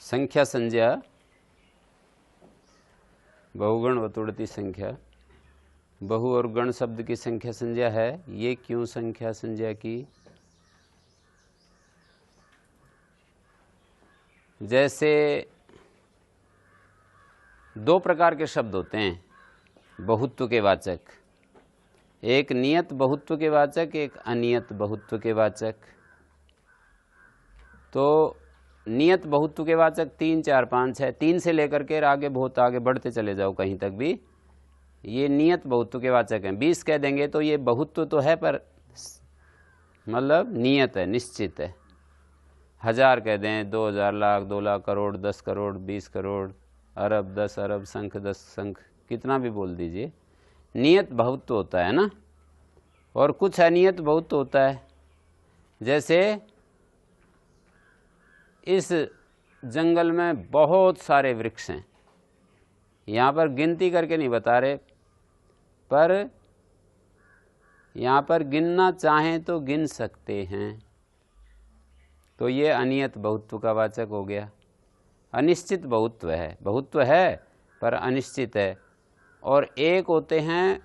संख्या संज्ञा बहुगण वतुड़ती संख्या, बहु और गण शब्द की संख्या संज्ञा है। ये क्यों संख्या संज्ञा की? जैसे दो प्रकार के शब्द होते हैं बहुत्व के वाचक, एक नियत बहुत्व के वाचक, एक अनियत बहुत्व के वाचक। तो नियत बहुत्व के वाचक 3, 4, 5, 6, 3 से लेकर के आगे बहुत आगे बढ़ते चले जाओ कहीं तक भी, ये नियत बहुत्व के वाचक हैं। 20 कह देंगे तो ये बहुत्व तो है पर मतलब नियत है, निश्चित है। 1000 कह दें, 2000, लाख, 2 लाख, करोड़, 10 करोड़, 20 करोड़, अरब, 10 अरब, संख, 10 संख, कितना भी बोल दीजिए, नियत बहुत्व होता है ना। और कुछ अनियत बहुत्व होता है। जैसे इस जंगल में बहुत सारे वृक्ष हैं, यहाँ पर गिनती करके नहीं बता रहे, पर यहाँ पर गिनना चाहें तो गिन सकते हैं, तो ये अनियत बहुत्व का वाचक हो गया। अनिश्चित बहुत्व है, बहुत्व है पर अनिश्चित है। और एक होते हैं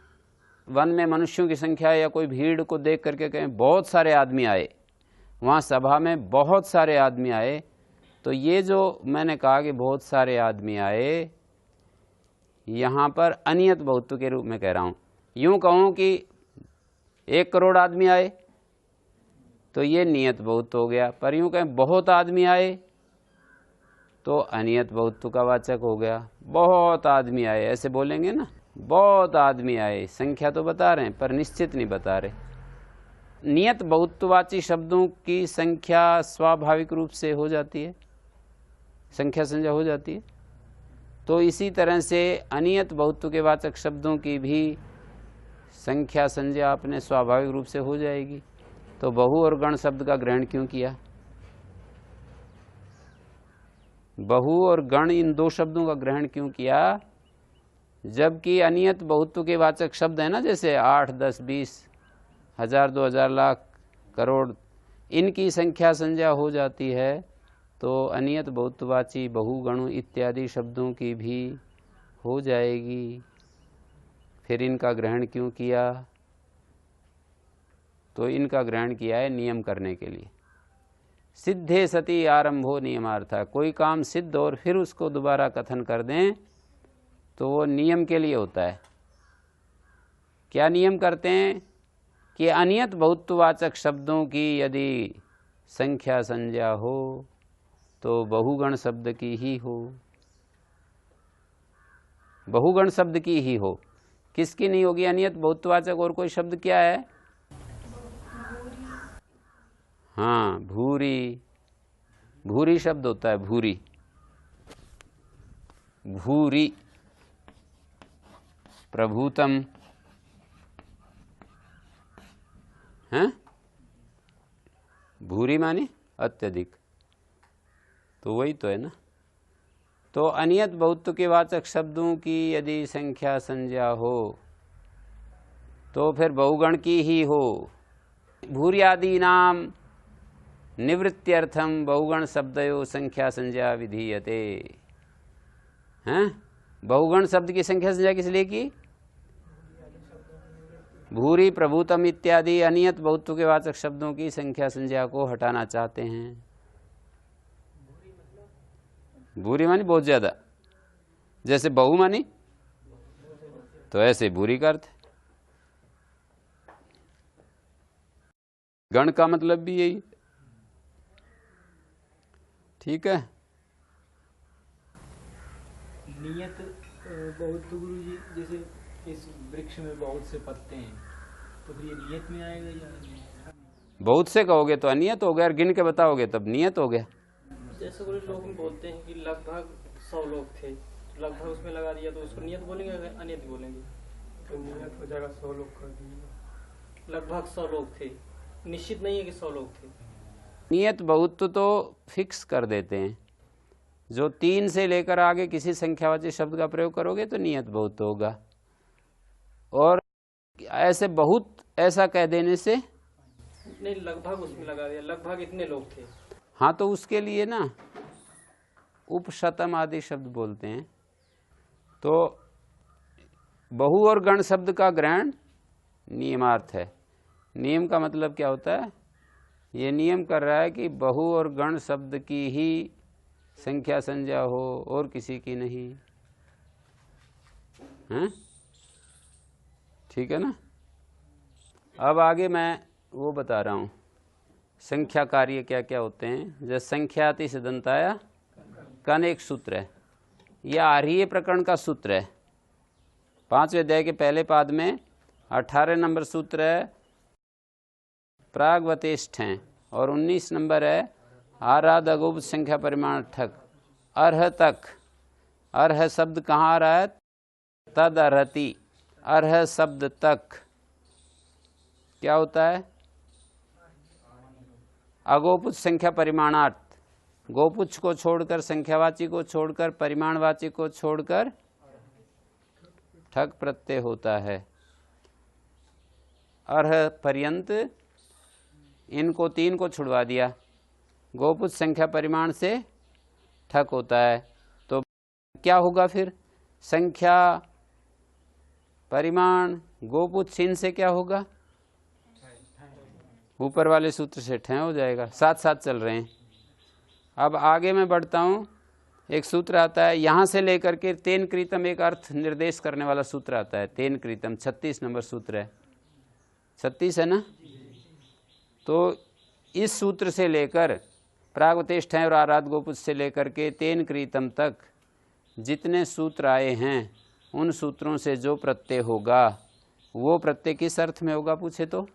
वन में मनुष्यों की संख्या या कोई भीड़ को देख करके कहें बहुत सारे आदमी आए, वहाँ सभा में बहुत सारे आदमी आए, तो ये जो मैंने कहा कि बहुत सारे आदमी आए, यहाँ पर अनियत बहुत्व के रूप में कह रहा हूँ। यूँ कहूँ कि 1 करोड़ आदमी आए तो ये नियत बहुत्व हो गया, पर यूँ कहें बहुत आदमी आए तो अनियत बहुत्व का वाचक हो गया। बहुत आदमी आए ऐसे बोलेंगे ना, बहुत आदमी आए, संख्या तो बता रहे हैं पर निश्चित नहीं बता रहे। नियत बहुत्ववाची शब्दों की संख्या स्वाभाविक रूप से हो जाती है, संख्या संज्ञा हो जाती है। तो इसी तरह से अनियत बहुत्व के वाचक शब्दों की भी संख्या संज्ञा अपने स्वाभाविक रूप से हो जाएगी। तो बहु और गण शब्द का ग्रहण क्यों किया? बहु और गण इन दो शब्दों का ग्रहण क्यों किया? जबकि अनियत बहुत्व के वाचक शब्द है ना, जैसे 8, 10, 20, 1000, 2000, लाख, करोड़, इनकी संख्या संज्ञा हो जाती है, तो अनियत बहुत्ववाची बहुगण इत्यादि शब्दों की भी हो जाएगी। फिर इनका ग्रहण क्यों किया? तो इनका ग्रहण किया है नियम करने के लिए। सिद्धे सति आरंभो नियमार्थ, कोई काम सिद्ध और फिर उसको दोबारा कथन कर दें तो वो नियम के लिए होता है। क्या नियम करते हैं कि अनियत बहुत्ववाचक शब्दों की यदि संख्या संज्ञा हो तो बहुगण शब्द की ही हो, बहुगण शब्द की ही हो। किसकी नहीं होगी? अनियत बहुत्ववाचक और कोई शब्द क्या है? हाँ, भूरी, भूरी शब्द होता है, भूरी, भूरी, प्रभूतम है, भूरी माने अत्यधिक, तो वही तो है ना। तो अनियत बहुत्व के वाचक शब्दों की यदि संख्या संज्ञा हो तो फिर बहुगण की ही हो। भूर्यादि नाम निवृत्त्यर्थम बहुगण शब्दयो संख्या संज्ञा विधीयते। हैं? बहुगण शब्द की संख्या संज्ञा किस लिए की? भूरी, प्रभूतम इत्यादि अनियत बहुत्व के वाचक शब्दों की संख्या संज्ञा को हटाना चाहते हैं। भूरी मानी बहुत ज्यादा, जैसे बहु मानी तो ऐसे भूरी का अर्थ। गण का मतलब भी यही, ठीक है। नियत बहुत्व गुरु जी, जैसे इस वृक्ष में बहुत से पत्ते हैं तो फिर ये नियत में आएगा या? बहुत से कहोगे तो अनियत हो गया, और गिन के बताओगे तब नियत हो गया। जैसे कुछ लोग बोलते हैं कि लगभग 100 लोग थे, लगभग उसमें लगा दिया तो उसको नियत बोलेंगे या अनियत बोलेंगे? तो नियत हो जाएगा, 100 लोग कर दिए, लगभग 100 लोग थे, निश्चित नहीं है कि 100 लोग थे। नियत बहुत्व तो फिक्स कर देते हैं, जो 3 से लेकर आगे किसी संख्यावाची शब्द का प्रयोग करोगे तो नियत बहुत्व होगा। और ऐसे बहुत ऐसा कह देने से नहीं, लगभग उसमें लगा दिया, लगभग इतने लोग थे। हाँ, तो उसके लिए ना उपशतम आदि शब्द बोलते हैं। तो बहु और गण शब्द का ग्रहण नियमार्थ है। नियम का मतलब क्या होता है? ये नियम कर रहा है कि बहु और गण शब्द की ही संख्या संज्ञा हो और किसी की नहीं, हैं? ठीक है ना। अब आगे मैं वो बता रहा हूँ संख्या कार्य क्या क्या होते हैं। जैसे संख्याति सिद्धंताया कन एक सूत्र है, यह आर्य प्रकरण का सूत्र है। 5वें अध्याय के पहले पाद में 18 नंबर सूत्र है प्रागवतेष्ठ हैं और 19 नंबर है आराध अगुप संख्या परिमाण ठक अर्ह तक। अर्ह शब्द कहाँ आ रहा है? तद अर्हति। अर्ह शब्द तक क्या होता है? अगोपुच्छ संख्या परिमाणार्थ। गोपुच्छ को छोड़कर, संख्यावाची को छोड़कर, परिमाणवाची को छोड़कर ठक प्रत्यय होता है। अर्ह पर्यंत इनको 3 को छुड़वा दिया, गोपुच्छ संख्या परिमाण से ठक होता है। तो क्या होगा फिर? संख्या परिमाण गोपुच्छ इनसे क्या होगा? ऊपर वाले सूत्र से ठय हो जाएगा। साथ साथ चल रहे हैं। अब आगे मैं बढ़ता हूँ। एक सूत्र आता है यहाँ से लेकर के तेन कृतम, एक अर्थ निर्देश करने वाला सूत्र आता है तेन कृतम। 36 नंबर सूत्र है। 36 है ना। तो इस सूत्र से लेकर प्रागवतेष्ठ और आराध गोपुच्छ से लेकर के तेन कृतम तक जितने सूत्र आए हैं उन सूत्रों से जो प्रत्यय होगा वो प्रत्यय किस अर्थ में होगा पूछे तो?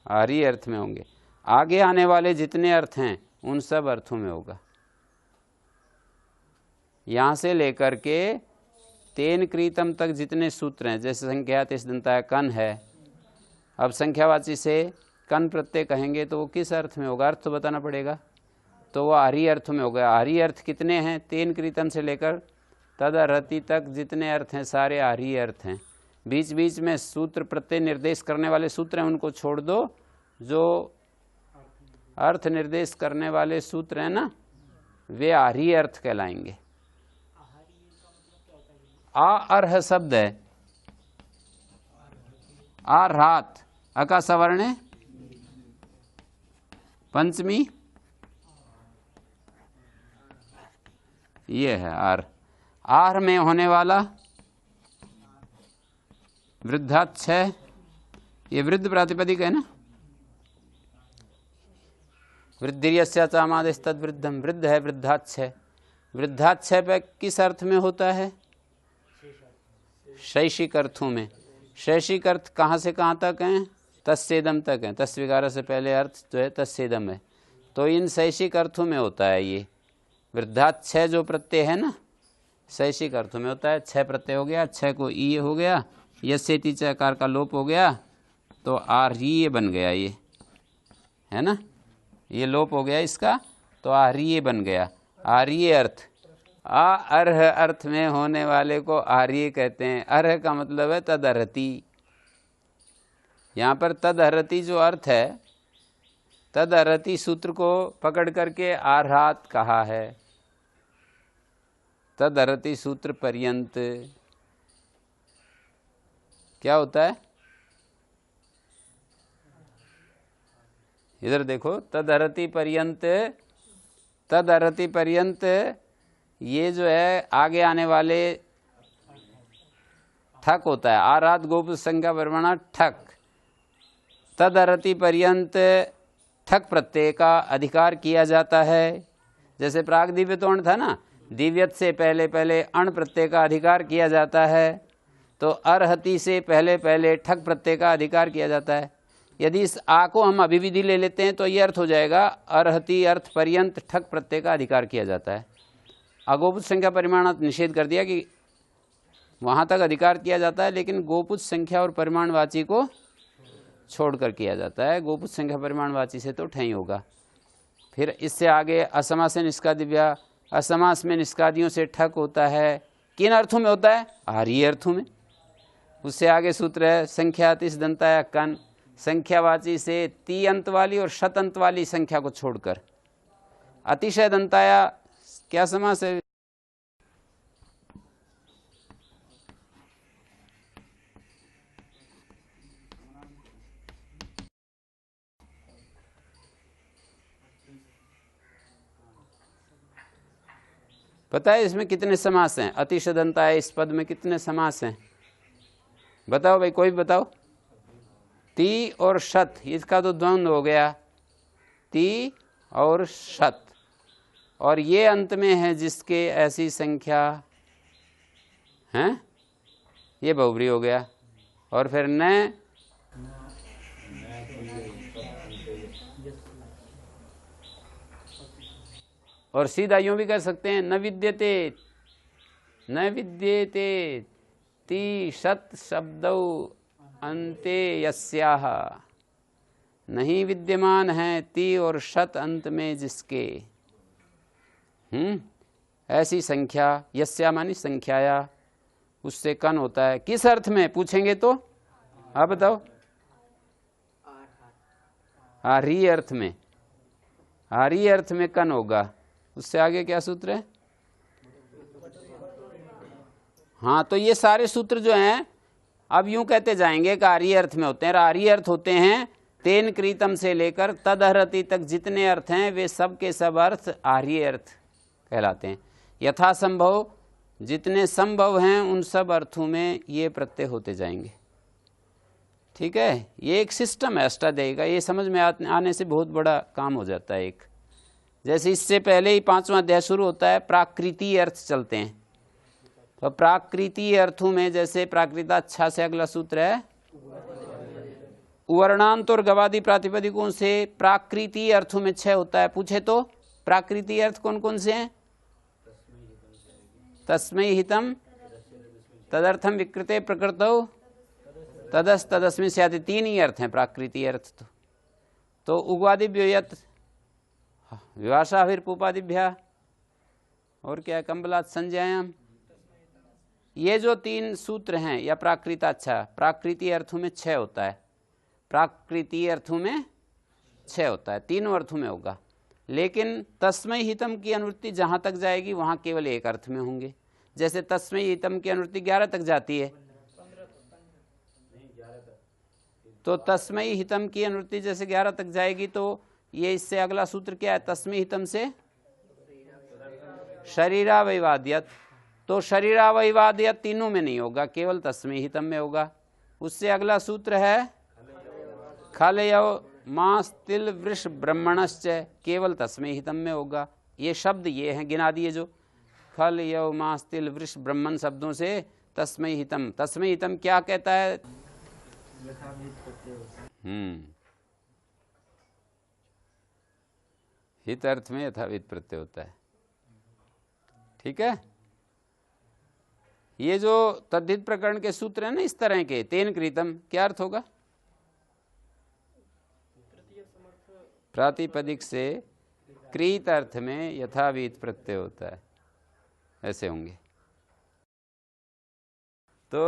आर्य अर्थ में होंगे। आगे आने वाले जितने अर्थ हैं उन सब अर्थों में होगा। यहां से लेकर के तेन कृतम तक जितने सूत्र हैं, जैसे संख्याति सिद्धंताया कन है, अब संख्यावाची से कन प्रत्यय कहेंगे तो वो किस अर्थ में होगा? अर्थ तो बताना पड़ेगा। तो वो आर्य अर्थ में होगा। आर्य अर्थ कितने हैं? तेन कृतम से लेकर तद अर्हति तक जितने अर्थ हैं सारे आर्य अर्थ हैं। बीच बीच में सूत्र प्रत्यय निर्देश करने वाले सूत्र हैं उनको छोड़ दो। जो अर्थ निर्देश करने वाले सूत्र हैं ना वे आर्य अर्थ कहलाएंगे। आ अर्ह शब्द है। आर्हात अका सवर्ण है पंचमी, ये है आर। आर में होने वाला वृद्धाच्छ है, ये वृद्ध प्रातिपदिक है ना। वृद्धिर्यस्याचामादेश तद वृद्धम, वृद्ध है वृद्धाच्छ है। वृद्धाच्छ पे किस अर्थ में होता है? शैषिक अर्थों में। शैषिक अर्थ कहाँ से कहाँ तक हैं? तस्सेदम तक है। तस् विकार से पहले अर्थ जो है तस्सेदम है। तो इन शैषिक अर्थों में होता है ये वृद्धाच्छ जो प्रत्यय है ना, शैषिक अर्थों में होता है। 6 प्रत्यय हो गया, 6 को ई हो गया, यस्येति चकार का लोप हो गया तो आर्य बन गया। ये है ना, ये लोप हो गया इसका तो आर्य बन गया। आर्य अर्थ आ अर्ह अर्थ में होने वाले को आर्य कहते हैं। अर्ह का मतलब है तद अर्हति। यहाँ पर तद अर्हति जो अर्थ है, तद अर्हति सूत्र को पकड़ करके आर्हात कहा है। तद अर्हति सूत्र पर्यंत क्या होता है? इधर देखो, तद अर्हति पर्यंत। तद अर्हति पर्यंत ये जो है आगे आने वाले ठक होता है। आराध गोपुच्छ संख्या परिमाण ठक। तद अर्हति पर्यंत ठक प्रत्यय का अधिकार किया जाता है। जैसे प्राग दिव्यतोण था ना, दिव्यत से पहले पहले अण प्रत्यय का अधिकार किया जाता है, तो अर्हति से पहले पहले ठक प्रत्यय का अधिकार किया जाता है। यदि इस आ को हम अभिविधि ले लेते हैं तो ये अर्थ हो जाएगा अर्हति अर्थ पर्यंत ठक प्रत्यय का अधिकार किया जाता है। अगोपुच्छ संख्या परिमाण निषेध कर दिया कि वहाँ तक अधिकार किया जाता है, लेकिन गोपुच्छ संख्या और परिमाणवाची को छोड़कर किया जाता है। गोपुच्छ संख्या परिमाणवाची से तो ठई होगा। फिर इससे आगे असमास से निष्कादिव्या, असमास में निष्कादियों से ठक होता है। किन अर्थों में होता है? आर्य अर्थों में। उससे आगे सूत्र है संख्याति सिद्धंताया कन। संख्यावाची से ती अंत वाली और शत अंत वाली संख्या को छोड़कर अतिशय दंताया क्या समास है? पता है इसमें कितने समास हैं? अतिशय दंताया इस पद में कितने समास हैं? बताओ भाई, कोई बताओ। ती और शत, इसका तो द्वंद्व हो गया, ती और शत। और ये अंत में है जिसके ऐसी संख्या है, ये बहुब्री हो गया। और फिर न, और सीधा यूं भी कर सकते हैं, न विद्यते, न विद्यते ती शत शब्दौ अंते यस्याह, नहीं विद्यमान है ती और शत अंत में जिसके, ऐसी संख्या, यस्या मानी संख्याया, उससे कन होता है। किस अर्थ में पूछेंगे तो आप बताओ? आर्ही अर्थ में, आर्ही अर्थ में कन होगा। उससे आगे क्या सूत्र है? हाँ, तो ये सारे सूत्र जो हैं अब यूं कहते जाएंगे कि आर्ही अर्थ में होते हैं। आर्ही अर्थ होते हैं तेन कृतम से लेकर तदहरति तक जितने अर्थ हैं वे सब के सब अर्थ आर्ही अर्थ कहलाते हैं। यथासंभव जितने संभव हैं उन सब अर्थों में ये प्रत्यय होते जाएंगे। ठीक है, ये एक सिस्टम है अष्टाध्यायी का, ये समझ में आने से बहुत बड़ा काम हो जाता है। एक जैसे इससे पहले ही 5वां अध्याय शुरू होता है, प्राकृति अर्थ चलते हैं। तो प्राकृति अर्थों में जैसे प्राकृताच्छा से अगला सूत्र है, वर्णांत और गवादी प्रातिपदिकों से प्राकृति अर्थों में 6 होता है। पूछे तो प्राकृति अर्थ कौन कौन से हैं? तस्मै हितम, तदर्थम विकृते प्रकृतौ, तदस तदस्मिन् स्यात्, 3 ही अर्थ हैं प्राकृति अर्थ। तो उग्वादिभ्यो यत् विभाषाभिर्पुपादिभ्यः, और क्या, कंबलात् संज्ञायाम, ये जो 3 सूत्र हैं या प्राकृताच्छा, प्राकृति अर्थों में 6 होता है। प्राकृति अर्थों में 6 होता है, तीनों अर्थों में होगा। लेकिन तस्मै हितम की अनुवृत्ति जहां तक जाएगी वहां केवल एक अर्थ में होंगे। जैसे तस्मै हितम की अनुवृत्ति 11 तक जाती है, तो तस्मै हितम की अनुवृत्ति जैसे 11 तक जाएगी, तो ये इससे अगला सूत्र क्या है? तस्मै हितम से शरीरावयवाद्यत, तो शरीरावयवाद्यत तीनों में नहीं होगा, केवल तस्मै हितम में होगा। उससे अगला सूत्र है खलयव मांस तिल वृष ब्रह्मणश्च, केवल तस्मै हितम में होगा। ये शब्द ये हैं गिना दिए, जो खल यव मांस तिल वृष ब्रह्मण शब्दों से तस्मै हितम। तस्मै हितम क्या कहता है? हित अर्थ में यथाविध प्रत्यय होता है। ठीक है, ये जो तद्धित प्रकरण के सूत्र हैं ना इस तरह के, तेन कृतम क्या अर्थ होगा? प्रातिपदिक से कृत अर्थ में यथाविध प्रत्यय होता है, ऐसे होंगे। तो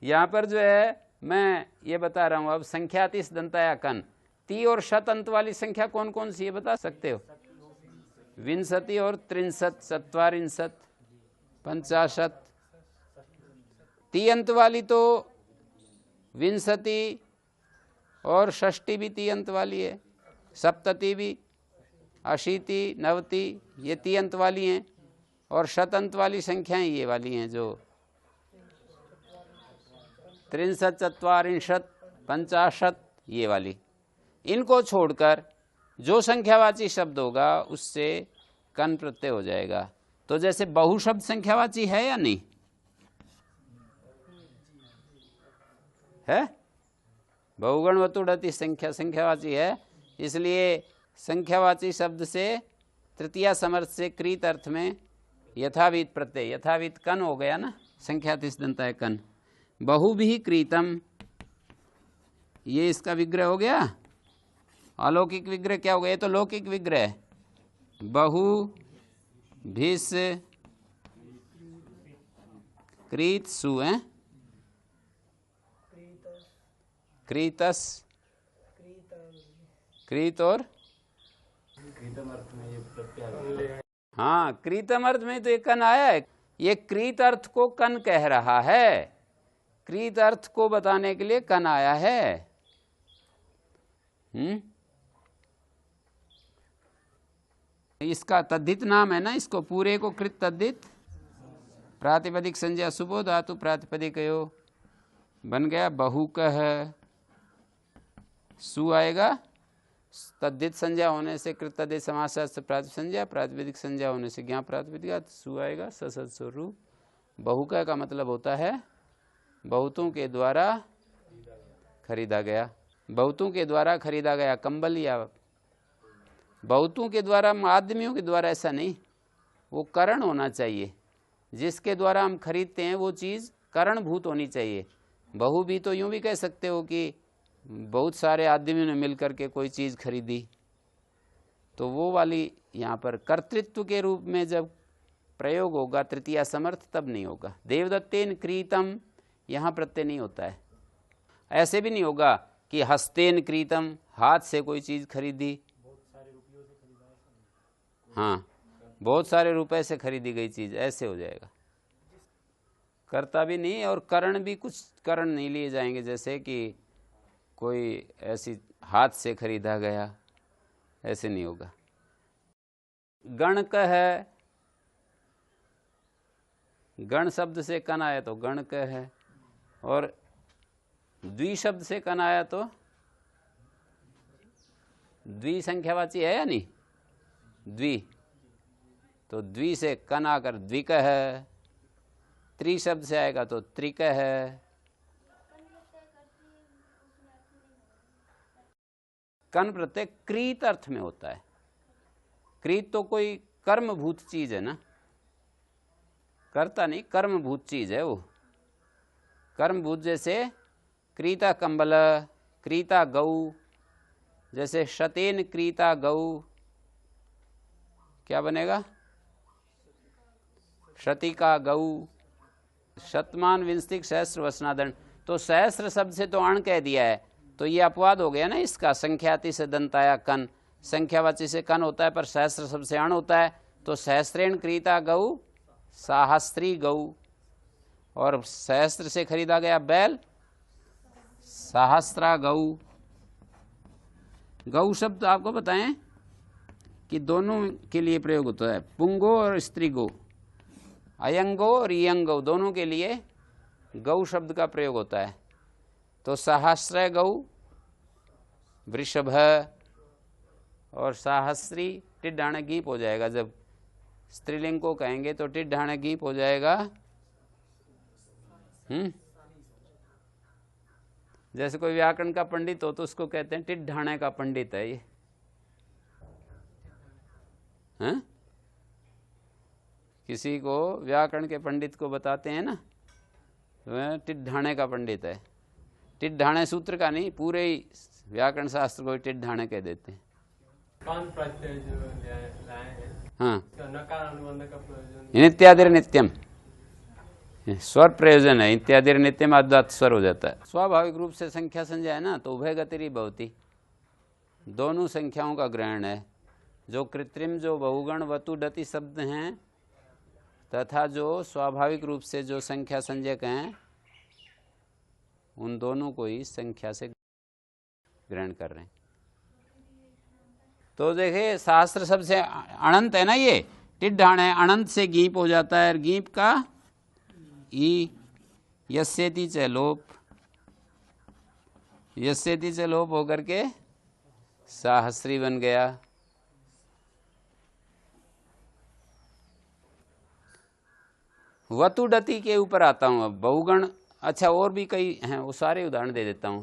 यहां पर जो है मैं ये बता रहा हूं अब, संख्यातिस दंताया कन, ती और शत अंत वाली संख्या कौन कौन सी है बता सकते हो? विंशति और त्रिंशत, चत्वारिंशत, पंचाशत। ती अंत वाली तो विंशति और षष्टि भी ती अंत वाली है, सप्तति भी, अशीति, नवति, ये ती अंत वाली हैं। और शत अंत वाली संख्याएं ये वाली हैं जो त्रिंशत, चत्वारिंशत, पंचाशत, ये वाली। इनको छोड़कर जो संख्यावाची शब्द होगा उससे कन प्रत्यय हो जाएगा। तो जैसे बहुशब्द संख्यावाची है या नहीं है? बहुगण वतुड़ति संख्या संख्यावाची है, इसलिए संख्यावाची शब्द से तृतीया समर्थ से कृत अर्थ में यथाविध प्रत्यय, यथाविध कन हो गया ना, संख्यातिस दंताय कन। बहु भी कृतम, ये इसका विग्रह हो गया। अलौकिक विग्रह क्या हो गया? ये तो लौकिक विग्रह है। बहु भिस कृत सु है, कृतस, कृत और कृतम अर्थ में ये प्रत्यय हाँ, कृतम अर्थ में तो ये कन आया है। ये कृत अर्थ को कन कह रहा है, कृत अर्थ को बताने के लिए कन आया है। इसका तद्धित नाम है ना, इसको पूरे को कृत तद्धित प्रातिपदिक संज्ञा सुबो धातु प्रातिपदिक बन गया। बहुकह सु आएगा, तद्धित संज्ञा होने से कृत तद्धित समास प्रातिपदिक संज्ञा, प्रातिपदिक संज्ञा होने से ज्ञा प्रातिपदिक सु आएगा। ससुरू बहुकह का मतलब होता है बहुतों के द्वारा खरीदा गया, बहुतों के द्वारा खरीदा गया कंबल, या बहुतों के द्वारा, आदमियों के द्वारा ऐसा नहीं, वो करण होना चाहिए। जिसके द्वारा हम खरीदते हैं वो चीज़ करणभूत होनी चाहिए। बहु भी तो यूँ भी कह सकते हो कि बहुत सारे आदमियों ने मिलकर के कोई चीज़ खरीदी, तो वो वाली यहाँ पर कर्तृत्व के रूप में जब प्रयोग होगा तृतीया समर्थ तब नहीं होगा। देवदत्तेन क्रीतम यहाँ प्रत्यय नहीं होता है। ऐसे भी नहीं होगा कि हस्तेन क्रीतम, हाथ से कोई चीज़ खरीदी, हाँ बहुत सारे रुपए से खरीदी गई चीज़, ऐसे हो जाएगा। कर्ता भी नहीं और करण भी, कुछ करण नहीं लिए जाएंगे, जैसे कि कोई ऐसी हाथ से खरीदा गया, ऐसे नहीं होगा। गणक है, गण शब्द से कन आया तो गणक है, और द्वि शब्द से कन आया तो द्वि संख्यावाची है या नहीं, द्वि, तो द्वि से कन आकर द्विक है। त्रि शब्द से आएगा तो त्रिक है। कन प्रत्यय क्रीत अर्थ में होता है। क्रीत तो कोई कर्मभूत चीज है ना, करता नहीं, कर्मभूत चीज है वो। कर्मभूत जैसे क्रीता कंबल, क्रीता गौ, जैसे शतेन क्रीता गौ, क्या बनेगा, शतिका गौ, शतमान विंस्तिक सहस्र वसनादंड। तो सहस्र शब्द से तो अण कह दिया है, तो ये अपवाद हो गया ना इसका। संख्याति से दंताया कन, संख्यावाची से कन होता है पर सहस्र शब्द से अण होता है, तो सहस्रेण क्रीता गौ साहस्त्री गौ, और सहस्त्र से खरीदा गया बैल सहस्त्रा गौ। गौ शब्द आपको बताएं कि दोनों के लिए प्रयोग होता है, पुंगो और स्त्री गो, अयंगो और इयंगो दोनों के लिए गौ शब्द का प्रयोग होता है। तो सहस्र गौ वृषभ और सहस्त्री टिड्ढाण गीप हो जाएगा। जब स्त्रीलिंग को कहेंगे तो टिड्ढाण गीप हो जाएगा। जैसे कोई व्याकरण का पंडित हो तो उसको कहते हैं टिड्ढाणे का पंडित है ये, हैं? किसी को व्याकरण के पंडित को बताते हैं ना, वह टिड्ढाणे का पंडित है। टिड्ढाणे सूत्र का नहीं, पूरे ही व्याकरण शास्त्र को टिड्ढाणे कह देते हैं। हाँ, नित्यादिर नित्यम स्वर प्रयोजन है, इत्यादिर नित्यम आद्वात स्वर हो जाता है। स्वाभाविक रूप से संख्या संज्ञा है ना, तो उभय गतिरी भवती, दोनों संख्याओं का ग्रहण है। जो कृत्रिम, जो बहुगण वतु डति शब्द हैं, तथा जो स्वाभाविक रूप से जो संख्या संज्ञक हैं, उन दोनों को ही संख्या से ग्रहण कर रहे हैं। तो देखिए शास्त्र शब्द से अनंत है ना, ये टिड्ढाण है, अनंत से गीप हो जाता है, और गीप का ई यस्येति च लोप, यस्येति च लोप होकर के साहस्री बन गया। वतुडति के ऊपर आता हूं अब, बहुगण, अच्छा और भी कई हैं, वो सारे उदाहरण दे देता हूं।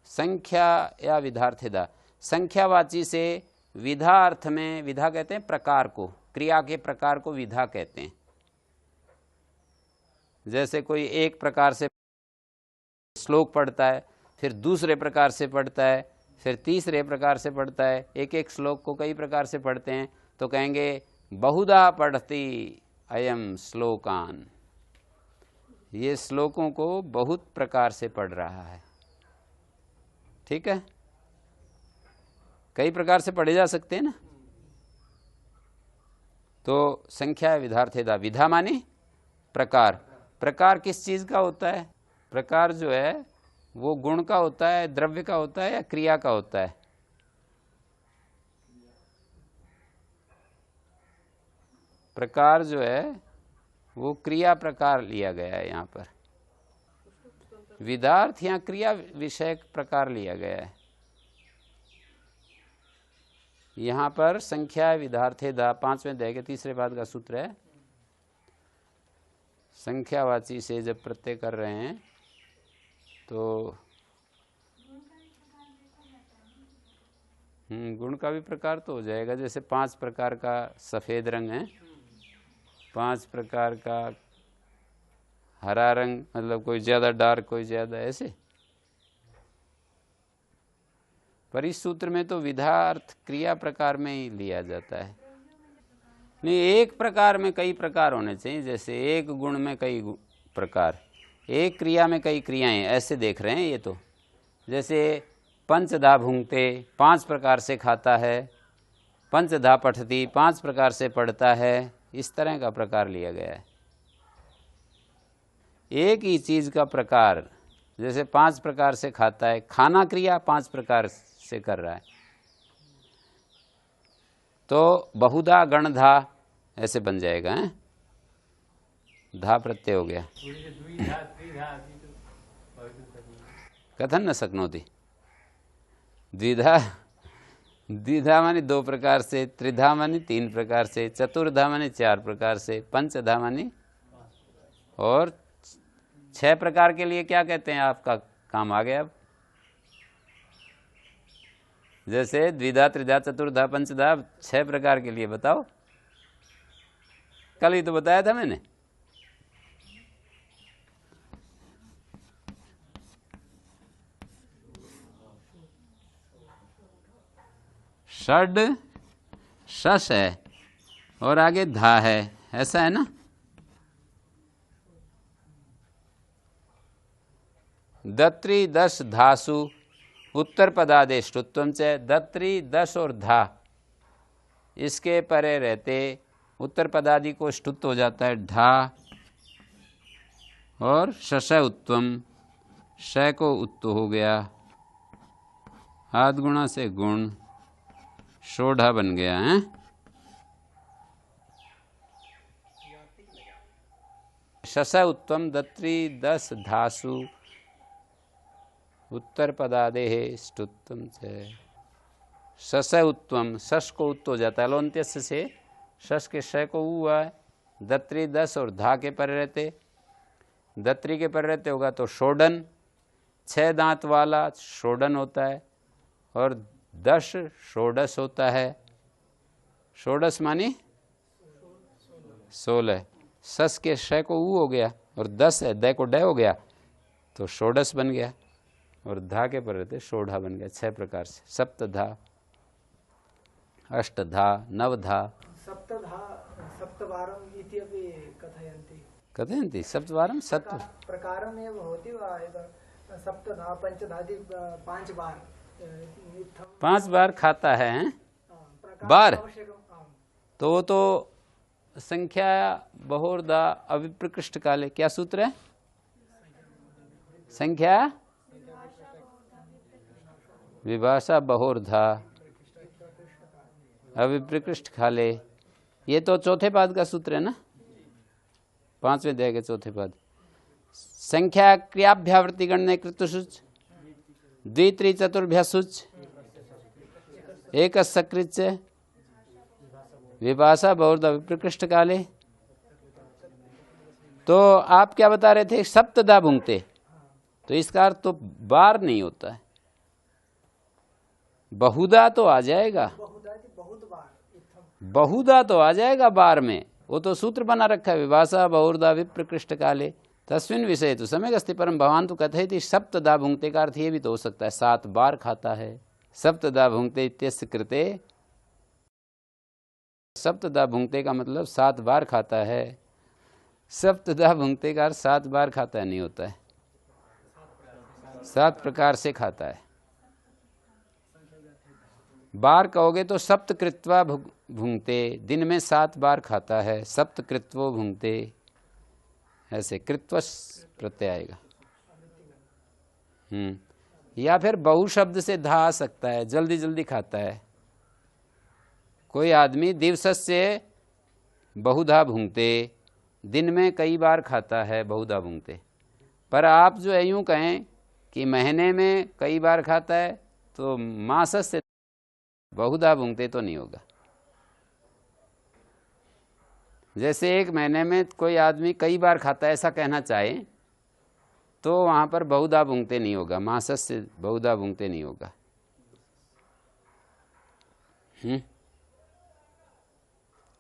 संख्या या विधार्थेदा, संख्यावाची से विधा अर्थ में, विधा कहते हैं प्रकार को, क्रिया के प्रकार को विधा कहते हैं। जैसे कोई एक प्रकार से श्लोक पढ़ता है, फिर दूसरे प्रकार से पढ़ता है, फिर तीसरे प्रकार से पढ़ता है, एक एक श्लोक को कई प्रकार से पढ़ते हैं, तो कहेंगे बहुधा पढ़ती अयम श्लोकान, ये श्लोकों को बहुत प्रकार से पढ़ रहा है। ठीक है, कई प्रकार से पढ़े जा सकते हैं ना। तो संख्या विधार्थेदा, विधा माने प्रकार। प्रकार किस चीज का होता है? प्रकार जो है वो गुण का होता है, द्रव्य का होता है या क्रिया का होता है? प्रकार जो है वो क्रिया प्रकार लिया गया है यहाँ पर। विधार्थ या क्रिया विषयक प्रकार लिया गया है। यहाँ पर संख्या विधार्थेदा 5वें अध्याय के तीसरे पाद का सूत्र है। संख्यावाची से जब प्रत्यय कर रहे हैं तो गुण का भी प्रकार तो हो जाएगा। जैसे 5 प्रकार का सफ़ेद रंग है, 5 प्रकार का हरा रंग, मतलब कोई ज़्यादा डार्क कोई ज़्यादा, ऐसे। पर इस सूत्र में तो विधार्थ क्रिया प्रकार में ही लिया जाता है। नहीं, एक प्रकार में कई प्रकार होने चाहिए। जैसे एक गुण में कई प्रकार, एक क्रिया में कई क्रियाएं, ऐसे देख रहे हैं ये तो। जैसे पंचधा भुंगते 5 प्रकार से खाता है, पंचधा पठती 5 प्रकार से पढ़ता है, इस तरह का प्रकार लिया गया है। एक ही चीज का प्रकार, जैसे 5 प्रकार से खाता है, खाना क्रिया 5 प्रकार से कर रहा है, तो बहुधा गणधा ऐसे बन जाएगा है? धा प्रत्यय हो गया। कथन न शक्नोति। द्विधा, द्विधा मानी 2 प्रकार से, त्रिधा मानी 3 प्रकार से, चतुर्धा मानी 4 प्रकार से, पंचधा मानी, और 6 प्रकार के लिए क्या कहते हैं? आपका काम आ गया अब। जैसे द्विधा, त्रिधा, चतुर्धा, पंचधा, 6 प्रकार के लिए बताओ। कल ही तो बताया था मैंने। षड शश है और आगे धा है, ऐसा है ना? दत्री 10 धासु उत्तर पदादेश ष्टुत्वम च। दत्री 10 और धा इसके परे रहते उत्तर पदादि को ष्टुत्व हो जाता है ढा, और शश उत्तम, श को उत्तो हो गया, आद गुणा से गुण, शोढ़ा बन गया है। शश उत्तम दत्री 10 धासु उत्तर पदादे ष्टुत्वम से। शश उत्तम, शश को उत्तो हो जाता है लोन्त्यस्य से, शश के श को हुआ है। दत्री 10 और धा के पर रहते, दत्री के पर रहते होगा तो शोडन, 6 दांत वाला शोडन होता है, और 10 षोडश होता है। षोडश मानी 16। सस के श को ऊ हो गया और 10 है, द को ड हो गया तो षोडश बन गया, और धा के पर रहते शोढ़ा बन गया। 6 प्रकार से सप्तधा, अष्टधा, नवधा। सप्तधा सप्तवारम् इति अपि कथयन्ति। कथयन्ति सप्तवारं सप्त प्रकारमेव भवति वा? सप्तधा पंचधादि 5 बार 5 बार खाता है बार, तो वो तो संख्या बहुधा अविप्रकृष्ट काले। क्या सूत्र है? संख्या विभाषा बहुधा अविप्रकृष्ट काले। ये तो चौथे पाद का सूत्र है ना, 5वें अध्याय के चौथे पाद। संख्या क्रियाभ्यावृत्ति गणने कृतसुच, द्वित्री चतुर्भ्यासुच, एक सकृत विभाषा बहुधा विप्रकृष्ट काले। तो आप क्या बता रहे थे? सप्तधा भुंगते, तो इसका अर्थ तो बार नहीं होता है, बहुधा तो आ जाएगा, बहुधा तो आ जाएगा बार में। वो तो सूत्र बना रखा है, विभाषा बहुधा विप्रकृष्ट काले तस्मिन् विषय तो सम्यक् अस्ति परम भवान तो कथयति सप्तधा भुंगते का अर्थ ये भी तो हो सकता है 7 बार खाता है। सप्तधा भुंगते इत्यस्य कृते, सप्तधा भुंगते का मतलब 7 बार खाता है। सप्तधा भुंगते का अर्थ 7 बार खाता है नहीं होता है, 7 प्रकार से खाता है। बार कहोगे तो सप्त कृत्वा भुंगते, दिन में 7 बार खाता है, सप्त कृत्वो भुंगते, ऐसे कृत्व प्रत्यय आएगा। या फिर बहु शब्द से धा आ सकता है, जल्दी जल्दी खाता है। कोई आदमी दिवसस्य बहुधा भुंगते, दिन में कई बार खाता है, बहुधा भुंगते। पर आप जो है यूं कहें कि महीने में कई बार खाता है तो मासस्य बहुधा भुंगते तो नहीं होगा। जैसे एक महीने में कोई आदमी कई बार खाता है ऐसा कहना चाहे तो वहां पर बहुधा भुंगते नहीं होगा, मासस्य बहुधा भुंगते नहीं होगा।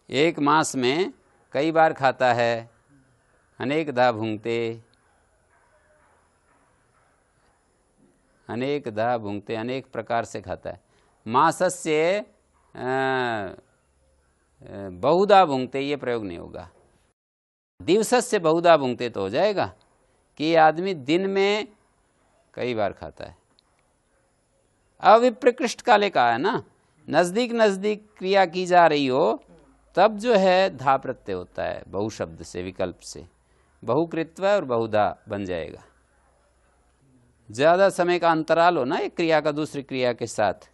एक मास में कई बार खाता है, अनेकधा भुंगते, अनेकधा भुंगते, अनेक प्रकार से खाता है। मासस्य बहुधा भुंगते ये प्रयोग नहीं होगा। दिवसस्य बहुधा भुंगते तो हो जाएगा कि ये आदमी दिन में कई बार खाता है। अविप्रकृष्ट काले कहा है ना, नजदीक नजदीक क्रिया की जा रही हो तब जो है धा प्रत्यय होता है, बहु शब्द से, विकल्प से। बहुकृत्व और बहुधा बन जाएगा। ज्यादा समय का अंतराल हो ना एक क्रिया का दूसरी क्रिया के साथ,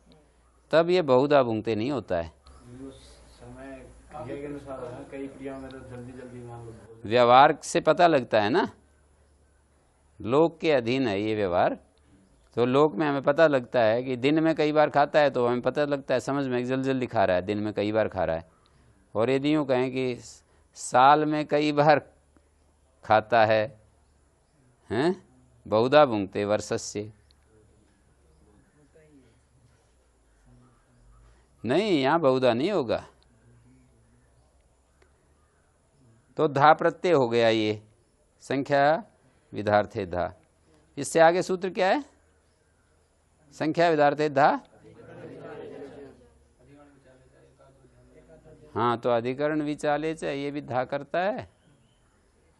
तब ये बहुधा भुंगते नहीं होता है। समय क्रिया के अनुसार है, कई क्रियाओं में तो जल्दी जल्दी मान लो। व्यवहार से पता लगता है ना, लोक के अधीन है ये व्यवहार। तो लोक में हमें पता लगता है कि दिन में कई बार खाता है तो हमें पता लगता है, समझ में जल्दी जल्दी खा रहा है, दिन में कई बार खा रहा है। और यदि यूँ कहें कि साल में कई बार खाता है, हैं, बहुधा भुंगते वर्षस्य, नहीं, यहाँ बहुधा नहीं होगा। तो धा प्रत्यय हो गया ये, संख्या विधार्थे धा। इससे आगे सूत्र क्या है? संख्या विधार्थे धा। हाँ, तो अधिकरण विचाले च ये भी धा करता है।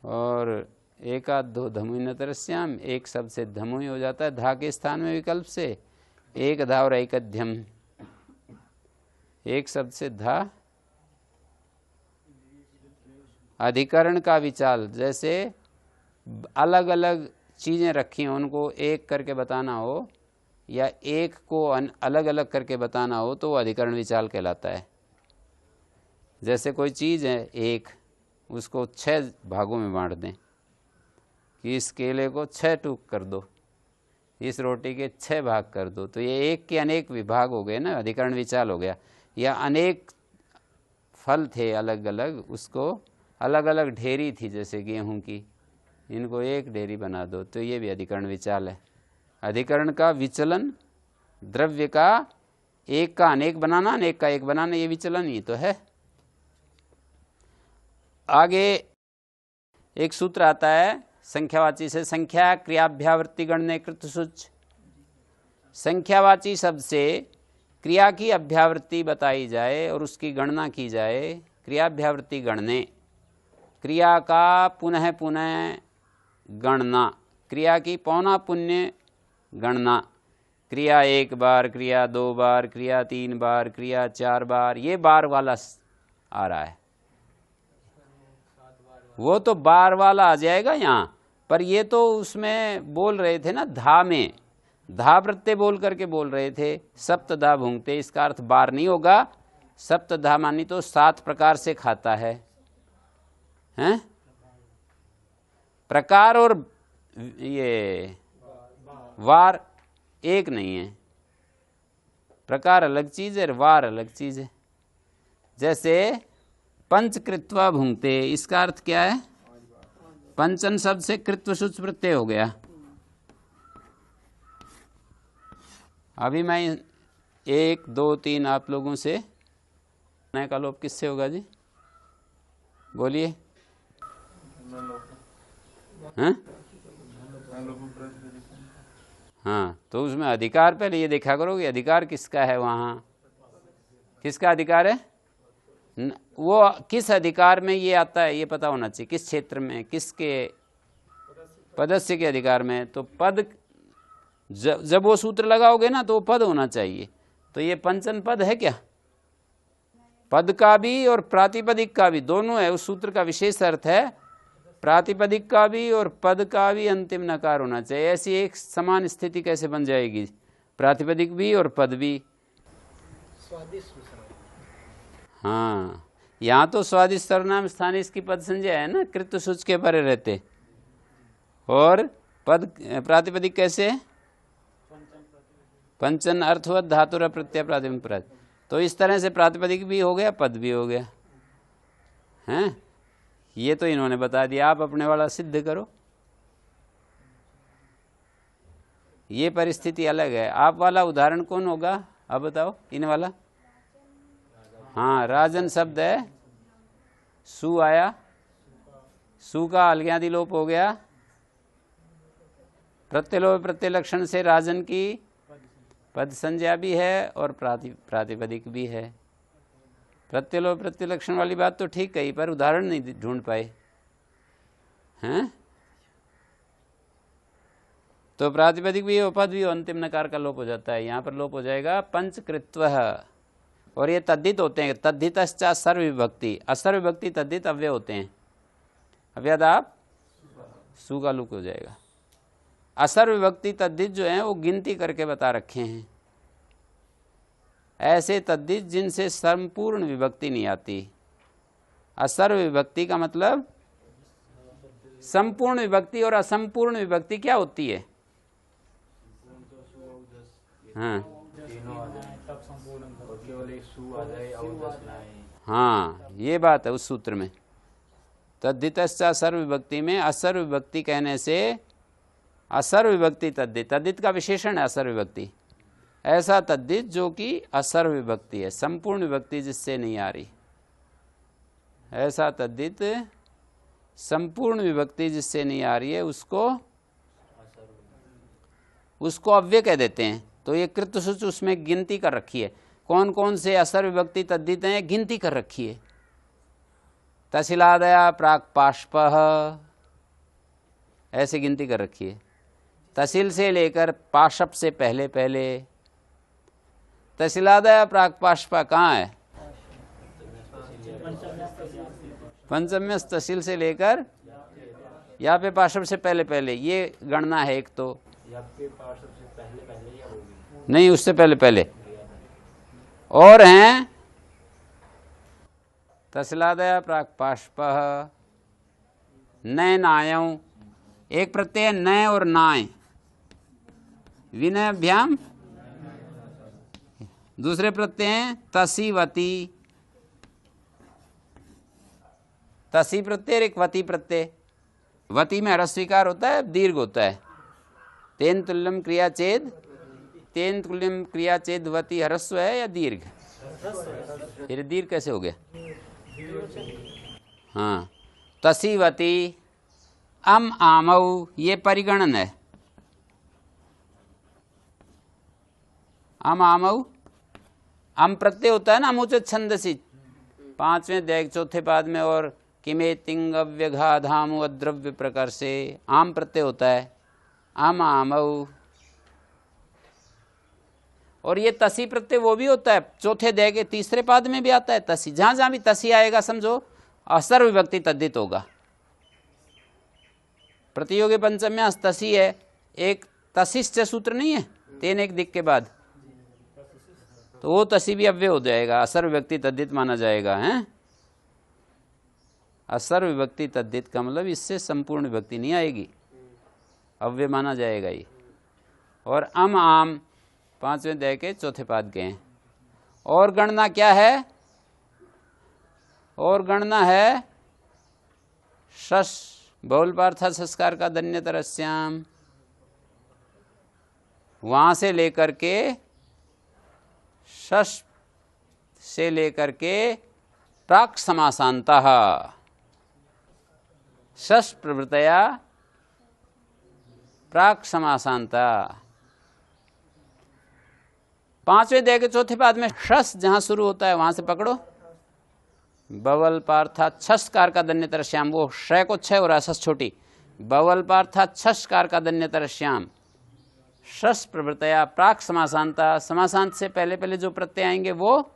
और एकाद दो धमुनतरस्याम, एक शब्द से धमुई हो जाता है धा के स्थान में विकल्प से। एक धा और एकध्यम, एक शब्द से धा। अधिकरण का विचाल, जैसे अलग अलग चीजें रखी हों उनको एक करके बताना हो या एक को अलग अलग करके बताना हो तो वो अधिकरण विचाल कहलाता है। जैसे कोई चीज़ है एक, उसको 6 भागों में बांट दें कि इस केले को 6 टुक कर दो, इस रोटी के 6 भाग कर दो, तो ये एक के अनेक विभाग हो गए ना, अधिकरण विचाल हो गया। या अनेक फल थे अलग अलग, उसको अलग अलग ढेरी थी जैसे गेहूं की, इनको एक ढेरी बना दो, तो ये भी अधिकरण विचाल है। अधिकरण का विचलन, द्रव्य का एक का अनेक बनाना, अनेक का एक बनाना, ये विचलन ही तो है। आगे एक सूत्र आता है संख्यावाची से, संख्या क्रियाभ्यावर्ती गणने कृतसुच। संख्यावाची शब्द से क्रिया की अभ्यावृत्ति बताई जाए और उसकी गणना की जाए। क्रियाभ्यावृत्ति गणने, क्रिया का पुनः पुनः गणना, क्रिया की पौना पुण्य गणना। क्रिया 1 बार, क्रिया 2 बार, क्रिया 3 बार, क्रिया 4 बार, ये बार वाला आ रहा है। वो तो बार वाला आ जाएगा यहाँ पर, ये तो उसमें बोल रहे थे ना धा में, धा प्रत्यय बोल करके बोल रहे थे सप्तधा भुंगते, इसका अर्थ बार नहीं होगा। सप्तधा मानी तो 7 प्रकार से खाता है, हैं? प्रकार और ये वार एक नहीं है, प्रकार अलग चीज है, वार अलग चीज है। जैसे पंचकृत्वा भुंगते, इसका अर्थ क्या है? पंचन शब्द से कृत्व सूच प्रत्यय हो गया। अभी मैं 1 2 3 आप लोगों से, नए का लोप किससे होगा जी? बोलिए। हाँ हाँ, तो उसमें अधिकार पहले ये देखा करो कि अधिकार किसका है, वहाँ किसका अधिकार है, वो किस अधिकार में ये आता है ये पता होना चाहिए, किस क्षेत्र में, किसके पदस्य के अधिकार में। तो पद जब वो सूत्र लगाओगे ना तो वो पद होना चाहिए। तो ये पंचन पद है क्या? पद का भी और प्रातिपदिक का भी दोनों है। उस सूत्र का विशेष अर्थ है प्रातिपदिक का भी और पद का भी अंतिम नकार होना चाहिए। ऐसी एक समान स्थिति कैसे बन जाएगी? प्रातिपदिक भी और पद भी। हाँ, यहाँ तो स्वादिष्ट सर्वनाम स्थानीय इसकी पद संज्ञा है ना, कृत सूच के परे रहते। और पद प्रातिपदिक कैसे? पंचन अर्थवत धातुर प्रत्यय प्रातिपदिक। तो इस तरह से प्रातिपदिक भी हो गया, पद भी हो गया। हैं, ये तो इन्होंने बता दिया, आप अपने वाला सिद्ध करो। ये परिस्थिति अलग है। आप वाला उदाहरण कौन होगा? अब बताओ इन वाला। हाँ, राजन शब्द है, सु आया, सु का अलग्यादि लोप हो गया, प्रत्यलोप प्रत्यय लक्षण से राजन की पद संज्ञा भी है और प्रातिपदिक भी है। प्रत्यलोप प्रत्यय लक्षण वाली बात तो ठीक कही, पर उदाहरण नहीं ढूंढ पाए हैं। तो प्रातिपदिक भी हो, पद भी हो, अंतिम नकार का लोप हो जाता है। यहाँ पर लोप हो जाएगा पंचकृत्वः। और ये तद्धित होते हैं, तद्धितश्च सर्वविभक्ति, असर्वविभक्ति तद्धित अव्यय होते हैं। अब याद आप सु का लुक हो जाएगा। असर्वविभक्ति तद्धित जो है वो गिनती करके बता रखे हैं। ऐसे तद्धित जिनसे संपूर्ण विभक्ति नहीं आती। असर्वविभक्ति का मतलब संपूर्ण विभक्ति और असंपूर्ण विभक्ति क्या होती है? हाँ हाँ, ये बात है उस सूत्र में। तद्धितश्च असर्वविभक्ति में असर्वविभक्ति कहने से असर्वविभक्ति तद्धित, तद्धित का विशेषण है असर्वविभक्ति। ऐसा तद्धित जो कि असर्वविभक्ति है, संपूर्ण विभक्ति जिससे नहीं आ रही। ऐसा तद्धित संपूर्ण विभक्ति जिससे नहीं आ रही है उसको अव्यय कह देते हैं। तो ये कृतसूच उसमें गिनती कर रखी है, कौन कौन से असर विभक्ति तद्धित हैं, गिनती कर रखी है। तहसीलादया प्राक पाष्पः, ऐसे गिनती कर रखी है। तहसील से लेकर पाशप से पहले पहले। तहसीलादया प्राक पाष्पा कहाँ है? पंचम्य तहसील से लेकर यहाँ पे पाशप से पहले पहले, ये गणना है। एक तो नहीं, उससे पहले पहले और हैं तहसीलादया प्राक पाष्पः नय नायं, एक प्रत्यय नय और नाय, विनयभ्याम दूसरे प्रत्यय तसीवती, तसी प्रत्यय एक वती प्रत्यय। वती में ह्रस्वीकार होता है, दीर्घ होता है। तेन तुल्यम क्रिया चेद, तेन तुल्यम क्रिया चेद वती ह्रस्व है या दीर्घ? फिर दीर्घ कैसे हो गया? हाँ, तसीवती अम आमऊ, ये परिगणन है। अम आमऊ, अम प्रत्यय होता है ना अमुचित छंदसी, पांचवें अध्याय चौथे पाद में। और किमे तिंग अव्यघाधामु अद्रव्य प्रकार से आम प्रत्यय होता है, अम आमऊ। और ये तसी प्रत्यय वो भी होता है, चौथे अध्याय के तीसरे पाद में भी आता है तसी। जहां जहां भी तसी आएगा समझो असर विभक्ति तद्धित होगा। प्रतियोगी पंचम्या तसी है, एक तसिश्च सूत्र नहीं है, तेन एक दिक के बाद, तो वो तसी भी अव्यय हो जाएगा, असर विभक्ति तद्धित माना जाएगा। हैं, असर विभक्ति तद्धित का मतलब इससे संपूर्ण विभक्ति नहीं आएगी, अव्यय माना जाएगा ये। और अम आम पांचवें अध्याय के चौथे पाद के हैं। और गणना क्या है? और गणना है शश बहुलपार्था संस्कार का धन्यतरस्याम, वहां से लेकर के शश से लेकर के प्राक समासांतः, शश प्रवृत्तया प्राक समासांता। पांचवें अध्याय के चौथे पाद में शस जहां शुरू होता है वहां से पकड़ो। बवल पार्था छस्कार का धन्यतर श्याम, वो श को 6 हो रहा है, सस छोटी। बवल पार्था छस्कार का धन्यतर श्याम, शस प्रवृत्तया प्राक समासांता, समासांत से पहले पहले जो प्रत्यय आएंगे वो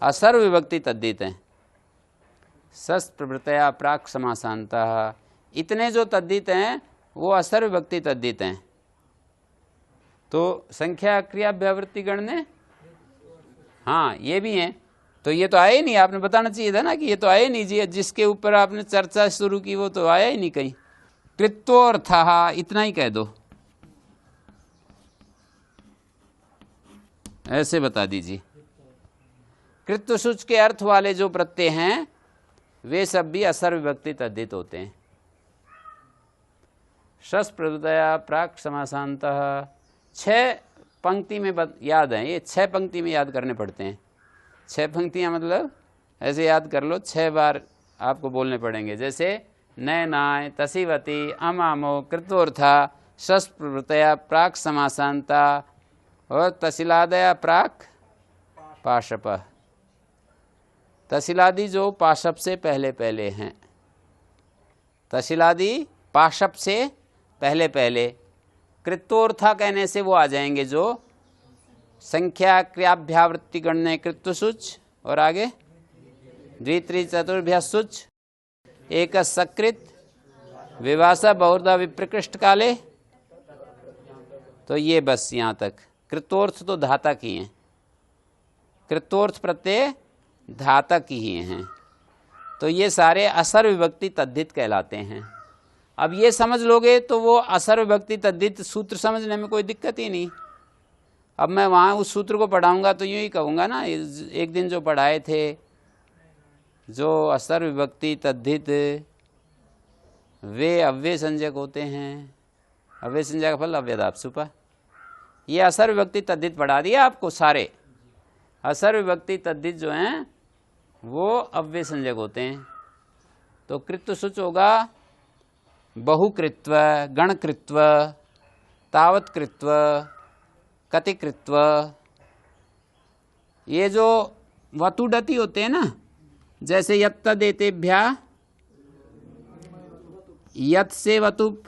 असर्व विभक्ति तद्धित हैं। शस प्रवृत्तया प्राक समासांता, इतने जो तद्धित हैं वो असर्व विभक्ति तद्धित हैं। तो संख्या क्रिया व्यावृत्ति गण ने, हाँ ये भी हैं। तो ये तो आए नहीं, आपने बताना चाहिए था ना कि ये तो आए नहीं जी, जिसके ऊपर आपने चर्चा शुरू की वो तो आया ही नहीं कहीं। कृत्वोऽर्थः इतना ही कह दो, ऐसे बता दीजिए। कृत्वसूच के अर्थ वाले जो प्रत्यय हैं वे सब भी असर्व विभक्ति तद्धित होते हैं। शस प्रवृत्तया प्राक समासांतः, 6 पंक्ति में याद है, ये 6 पंक्ति में याद करने पड़ते हैं। 6 पंक्तियां मतलब ऐसे याद कर लो, 6 बार आपको बोलने पड़ेंगे। जैसे नयनाय तसीवती अमामो कृतोर्था शस प्रवृत्तया प्राक समासांता और तसिलादया प्राक पाशप। तसिलादि जो पाशप से पहले पहले हैं, तसिलादि पाशप से पहले पहले। कृत्वोर्था कहने से वो आ जाएंगे जो संख्या क्रियाभ्यावृत्ति गणने कृत्वसूच, और आगे द्वित्रि चतुर्भ्यासुच एक सकृत विवासा बहुधा विप्रकृष्ट काले। तो ये बस यहाँ तक। कृतोर्थ तो धातक ही हैं, कृतोर्थ प्रत्यय धातक ही हैं। तो ये सारे असर्व विभक्ति तद्धित कहलाते हैं। अब ये समझ लोगे तो वो असर्व विभक्ति तद्धित सूत्र समझने में कोई दिक्कत ही नहीं। अब मैं वहाँ उस सूत्र को पढ़ाऊंगा तो यूँ ही कहूँगा ना, एक दिन जो पढ़ाए थे, जो असर्व विभक्ति तद्धित वे अव्यय संज्ञक होते हैं। अव्यय संज्ञा का फल अव्ययदाप सुपा। ये असर्व विभक्ति तद्धित पढ़ा दिया आपको सारे। असर्व विभक्ति तद्धित जो हैं वो अव्यय संज्ञक होते हैं। तो कृत्वसूच होगा बहुकृत्व, गणकृत्व, तावत्कृत्व, कतिकृत्व। ये जो वतुडति होते हैं ना, जैसे यत्तदेतेभ्या, यत् से वतुप,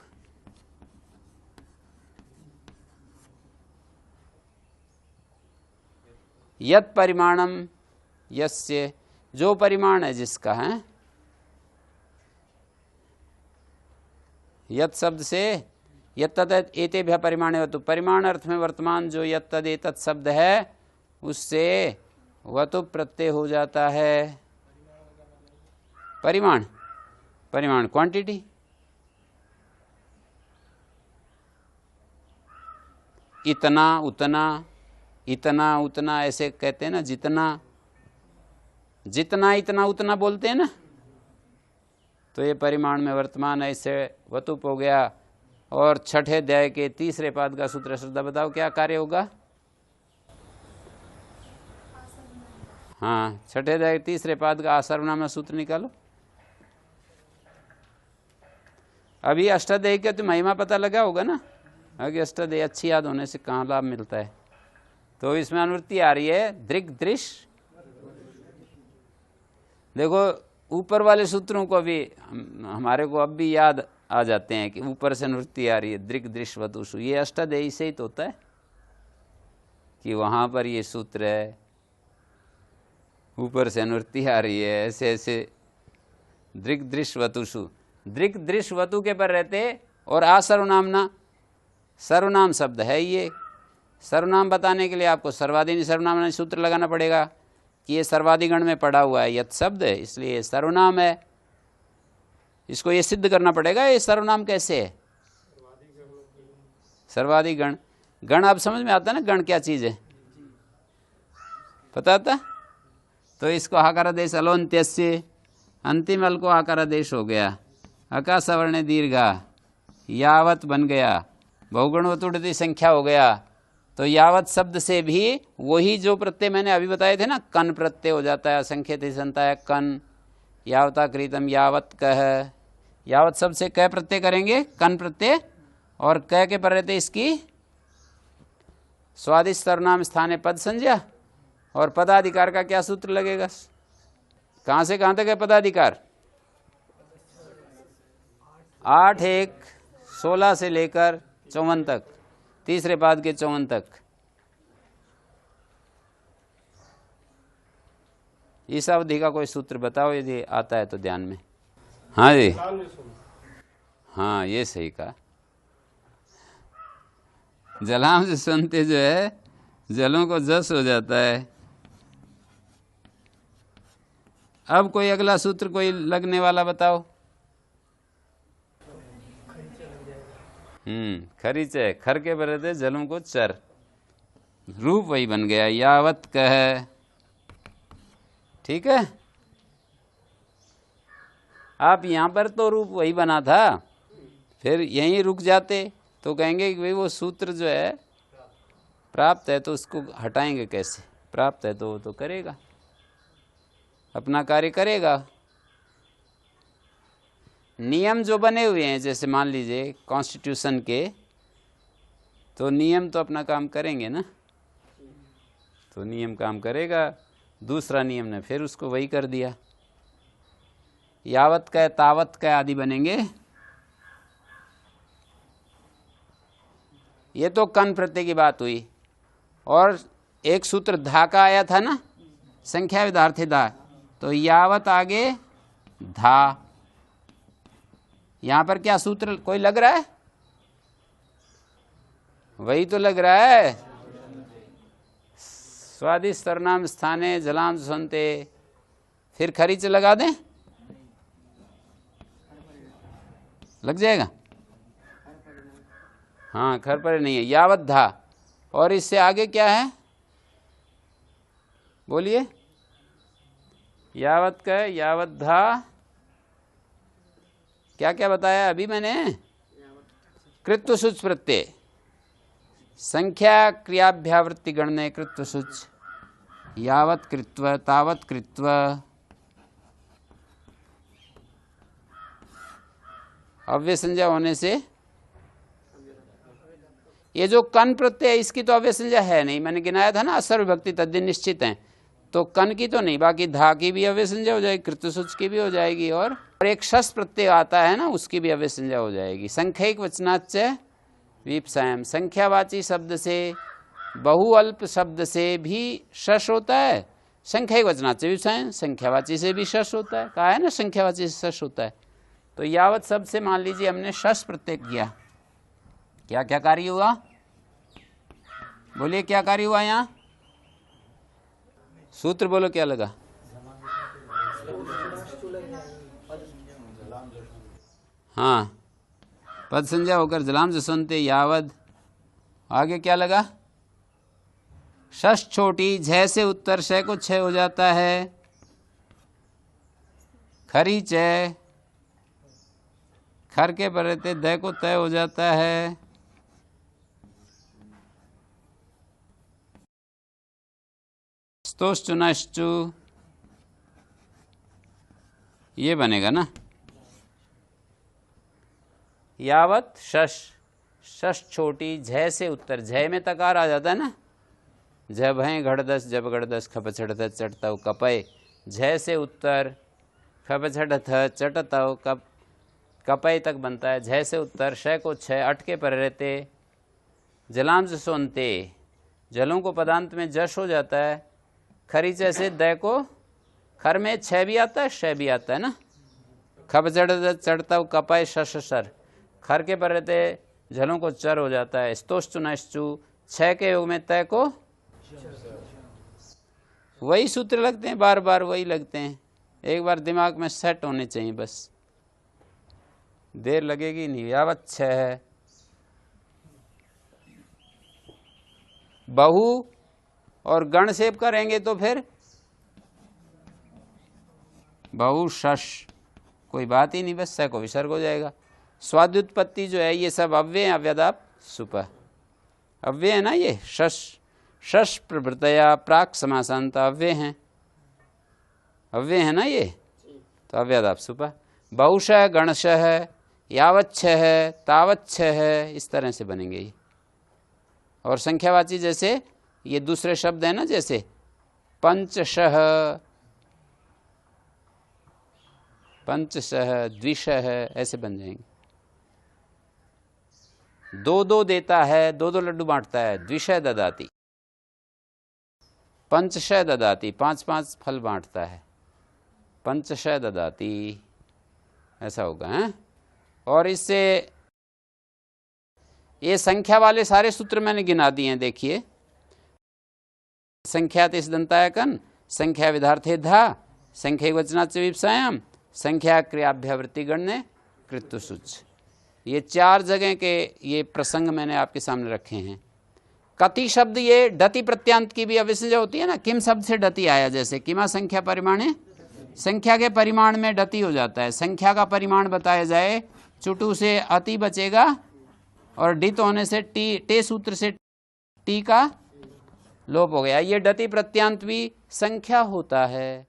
यत् परिमाणम यस्य, जो परिमाण है जिसका है। यत् शब्द से यत्तद एतेभ्य परिमाणे वतु, परिमाण अर्थ में वर्तमान जो यत्तद एतत् शब्द है उससे वतु प्रत्यय हो जाता है। परिमाण, परिमाण क्वांटिटी। इतना उतना, इतना उतना ऐसे कहते हैं ना, जितना जितना इतना उतना बोलते हैं ना। तो ये परिमाण में वर्तमान ऐसे वतुप हो गया। और छठे अध्याय के तीसरे पाद का सूत्र श्रद्धा बताओ क्या कार्य होगा। हाँ, छठे अध्याय के तीसरे पाद का आसर्वनाम सूत्र निकालो। अभी अष्टाध्यायी का तो महिमा पता लगा होगा ना, आगे अष्टाध्यायी अच्छी याद होने से कहाँ लाभ मिलता है। तो इसमें अनुवृत्ति आ रही है दृक् दृश्य। देखो ऊपर वाले सूत्रों को भी हमारे को अब भी याद आ जाते हैं कि ऊपर से अनुवृत्ति आ रही है दृक् दृश्य वतुषु। ये अष्टाध्यायी से ही तो होता है कि वहाँ पर ये सूत्र है, ऊपर से अनुवृत्ति आ रही है, ऐसे ऐसे दृक् दृश्य वतुषु। दृक् दृश्य वतु के पर रहते और आ सर्वनामना, सर्वनाम शब्द है ये। सर्वनाम बताने के लिए आपको सर्वाधिनी सर्वनाम सूत्र लगाना पड़ेगा कि ये सर्वाधिगण में पड़ा हुआ है यत् शब्द है, इसलिए ये सर्वनाम है। इसको ये सिद्ध करना पड़ेगा ये सर्वनाम कैसे है। सर्वाधिगण, गण अब समझ में आता है ना, गण क्या चीज है पता था। तो इसको आकारादेश अलोन्त्यस्य, अंतिम अल को आकारादेश हो गया। अका सवर्ण दीर्घा यावत बन गया, बहुगुण वतुड़ती संख्या हो गया। तो यावत शब्द से भी वही जो प्रत्यय मैंने अभी बताए थे ना, कन प्रत्यय हो जाता है। असंख्य संता कन, यावता कृतम यावत कह। यावत शब्द से कह प्रत्यय करेंगे, कन प्रत्यय, और कह के पर रहते इसकी स्वादिष्ट सर्वनाम स्थाने पद संज्ञा। और पदाधिकार का क्या सूत्र लगेगा, कहाँ से कहाँ तक है पदाधिकार। 8 1 16 से लेकर 54 तक, तीसरे पाद के 54 तक। इस अवधि का कोई सूत्र बताओ यदि आता है तो ध्यान में। हाँ जी, हाँ ये सही कहा। जलाम से सुनते जो है जलों को जस हो जाता है। अब कोई अगला सूत्र कोई लगने वाला बताओ। खरीच है, खर के बरते जलों को चर, रूप वही बन गया, यावत कह। ठीक है, आप यहां पर तो रूप वही बना था, फिर यहीं रुक जाते तो कहेंगे कि भाई वो सूत्र जो है प्राप्त है तो उसको हटाएंगे कैसे। प्राप्त है तो वो तो करेगा, अपना कार्य करेगा। नियम जो बने हुए हैं, जैसे मान लीजिए कॉन्स्टिट्यूशन के, तो नियम तो अपना काम करेंगे ना, तो नियम काम करेगा। दूसरा नियम ने फिर उसको वही कर दिया। यावत का तावत का आदि बनेंगे। ये तो कन प्रत्यय की बात हुई। और एक सूत्र धा का आया था ना, संख्या विधार्थी धा, तो यावत आगे धा। यहां पर क्या सूत्र कोई लग रहा है? वही तो लग रहा है, स्वादिष्ट सर्वनाम स्थाने जलाम सुनते। फिर खरीच लगा दें, लग जाएगा। हाँ, खर पर नहीं है, यावत धा। और इससे आगे क्या है बोलिए? यावत का यावत धा, क्या क्या बताया अभी मैंने? कृत्व सूच प्रत्यय, संख्या क्रियाभ्यावृत्ति गणने कृत्व सूच, यावत कृत्व तावत कृत्व। अव्यय संज्ञा होने से ये जो कन प्रत्यय है इसकी तो अव्यय संज्ञा है नहीं, मैंने गिनाया था ना, असर विभक्ति तद्दिन निश्चित है, तो कन की तो नहीं, बाकी धा की भी अव्यय संज्ञा हो जाएगी, कृत्वसूच की भी हो जाएगी, और एक शस प्रत्यय आता है ना उसकी भी अव्यय संज्ञा हो जाएगी। संख्यिक वचनाच्च विपसायम, संख्यावाची शब्द से, बहु अल्प शब्द से भी शश होता है। संख्यिक वचनाच्च विपसायम, संख्यावाची से भी शश होता है, कहा है ना संख्यावाची से शश होता है। तो यावत शब्द से मान लीजिए हमने शश प्रत्यय किया, क्या क्या कार्य हुआ बोलिए? क्या कार्य हुआ यहाँ? सूत्र बोलो क्या लगा? हाँ, पद संज्ञा होकर जलाम से सुनते यावद। आगे क्या लगा? शश छोटी, झ से उत्तर शय को छह हो जाता है। खरी च, खर के पर रहते द को तय हो जाता है। स्तोश्चु नश्चु, ये बनेगा ना। यावत शश, शश छोटी, झ से उत्तर, झ में तकार आ जाता है ना, झ भय घड़दस जब घड़दस खप छड़त चटतव कपय, झ से उत्तर खप छड़त चटतव कप, कपय तक बनता है। झ से उत्तर शय को छह, अटके पर रहते, जलाम से सोनते, जलों को पदांत में जश हो जाता है। खरी से द को, खर में छह भी आता है शय भी आता है ना, खप चढ़ चढ़ता कपय शश सर, खर के पर रहते जलों को चर हो जाता है। स्तोश्चु नश्चु, छह के योग में तय को, वही सूत्र लगते हैं, बार बार वही लगते हैं, एक बार दिमाग में सेट होने चाहिए, बस देर लगेगी नहीं। यावत छह है। बहु और गण सेव करेंगे तो फिर बहु शश, कोई बात ही नहीं, बस स को विसर्ग हो जाएगा। स्वाद्युत्पत्ति जो है ये सब अव्यय, अव्यदाप सुपह अव्यय है ना, ये शश, शश प्रवृत्तया प्राक समासांत अव्यय हैं, अव्यय है ना ये, तो अव्यदाप सुपह। बहुशः गणशः, यावच्छ है, तावच्छ है, इस तरह से बनेंगे ये। और संख्यावाची जैसे ये दूसरे शब्द है ना, जैसे पंचशः, पंचशः, द्विशः, ऐसे बन जाएंगे। दो दो देता है, दो दो लड्डू बांटता है। द्विशय ददाती, पंचशय ददाती, पांच पांच फल बांटता है। पंचशय ददाती ऐसा होगा है। और इससे ये संख्या वाले सारे सूत्र मैंने गिना दिए हैं। देखिए, संख्या तिस दंताय कन, संख्या विधार्थे धा, संख्या वचनाच विपसायाम, संख्या क्रियाभ्यावृत्ति गण्य कृत्व सूच। ये चार जगह के ये प्रसंग मैंने आपके सामने रखे हैं। कति शब्द ये डति प्रत्यांत की भी अविसंज्ञा होती है ना। किम शब्द से डति आया, जैसे किमा संख्या परिमाणे, संख्या के परिमाण में डति हो जाता है। संख्या का परिमाण बताया जाए, चुटू से अति बचेगा और डित होने से टी, टे सूत्र से टी का लोप हो गया। ये डति प्रत्यांत भी संख्या होता है।